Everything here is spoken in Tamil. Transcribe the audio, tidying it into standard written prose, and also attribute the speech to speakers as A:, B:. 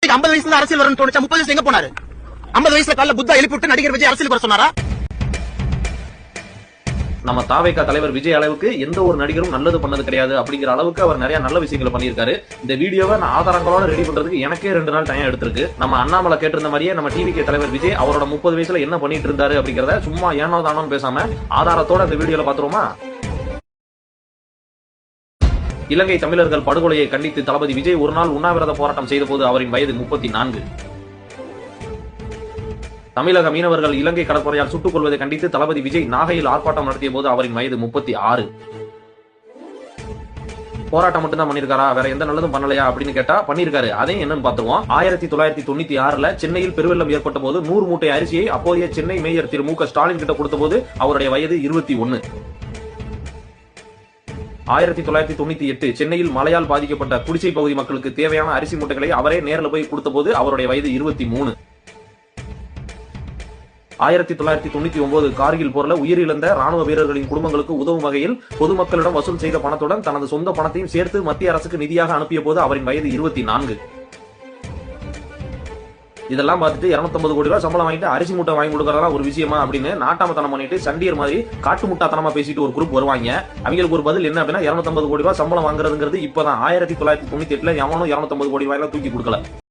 A: விஜய்க்கு 50 வயசுல அரசியல் வரணும்னு தோணுச்சா? 30 வயசுல எங்க போனாரு? 50 வயசுல காலைல புத்தா எழுப்பி விட்டு நடிகர் விஜய் அரசியலுக்கு வர சொன்னாரா?
B: நம்ம தாவேகா தலைவர் விஜய் அளவுக்கு எந்த ஒரு நடிகரும் நல்லது பண்ணது கிடையாது அப்படிங்கிற அளவுக்கு அவர் நிறைய நல்ல விஷயங்களை பண்ணியிருக்காரு. இந்த வீடியோவை நான் ஆதாரங்களோட ரெடி பண்றதுக்கு எனக்கே 2 நாள் டைம் எடுத்திருக்கு. நம்ம அண்ணாமலை கேட்டிருந்த மாதிரியே நம்ம டிவிகே தலைவர் விஜய் அவரோட 30 வயசுல என்ன பண்ணிட்டு இருந்தாரு அப்படிங்கறத சும்மா ஏனோ தானோன்னு பேசாம ஆதாரத்தோட இந்த வீடியோல பாத்துருவோமா? இலங்கை தமிழர்கள் படுகொலையை கண்டித்து தளபதி விஜய் ஒரு நாள் உண்ணாவிரத போராட்டம் செய்த போது அவரின் வயது 34. தமிழக மீனவர்கள் இலங்கை கடற்படையால் சுட்டுக் கொள்வதை கண்டித்து தளபதி விஜய் நாகையில் ஆர்ப்பாட்டம் நடத்திய போது அவரின் வயது 36. போராட்டம் மட்டும் தான் பண்ணிருக்காரா, வேற எந்த நல்லதும் பண்ணலையா அப்படின்னு கேட்டா பண்ணிருக்காரு. அதையும் என்னன்னு பாத்துருவோம். 1996 சென்னையில் பெருவெள்ளம் ஏற்பட்ட போது 100 மூட்டை அரிசியை அப்போதைய சென்னை மேயர் திரு மு.க. ஸ்டாலின் கிட்ட கொடுத்த போது அவருடைய வயது 21. 1998 சென்னையில் மழையால் பாதிக்கப்பட்ட குடிசை பகுதி மக்களுக்கு தேவையான அரிசி மூட்டைகளை அவரே நேரில் போய் கொடுத்த போது அவருடைய வயது 23. 1999 கார்கில் போர்ல உயிரிழந்த ராணுவ வீரர்களின் குடும்பங்களுக்கு உதவும் வகையில் பொதுமக்களிடம் வசூல் செய்த பணத்துடன் தனது சொந்த பணத்தையும் சேர்த்து மத்திய அரசுக்கு நிதியாக அனுப்பிய போது அவரின் வயது 24. இதெல்லாம் பார்த்துட்டு 250 கோடி ரூபாய் சம்பளம் வாங்கிட்டு அரிசி மூட்டை வாங்கி கொடுக்கறதா ஒரு விஷயமா அப்படின்னு நாட்டாமத்தனம் பண்ணிட்டு சண்டியர் மாதிரி காட்டு முட்டாத்தனமா பேசிட்டு ஒரு குரூப் வருவாங்க. அவங்களுக்கு ஒரு பதில் என்ன அப்படின்னா 250 கோடி ரூபாய் சம்பளம் வாங்குறதுங்கிறது இப்பதான் 1998 எவனும் 250 கோடி ரூபாய் தூக்கி கொடுக்கல.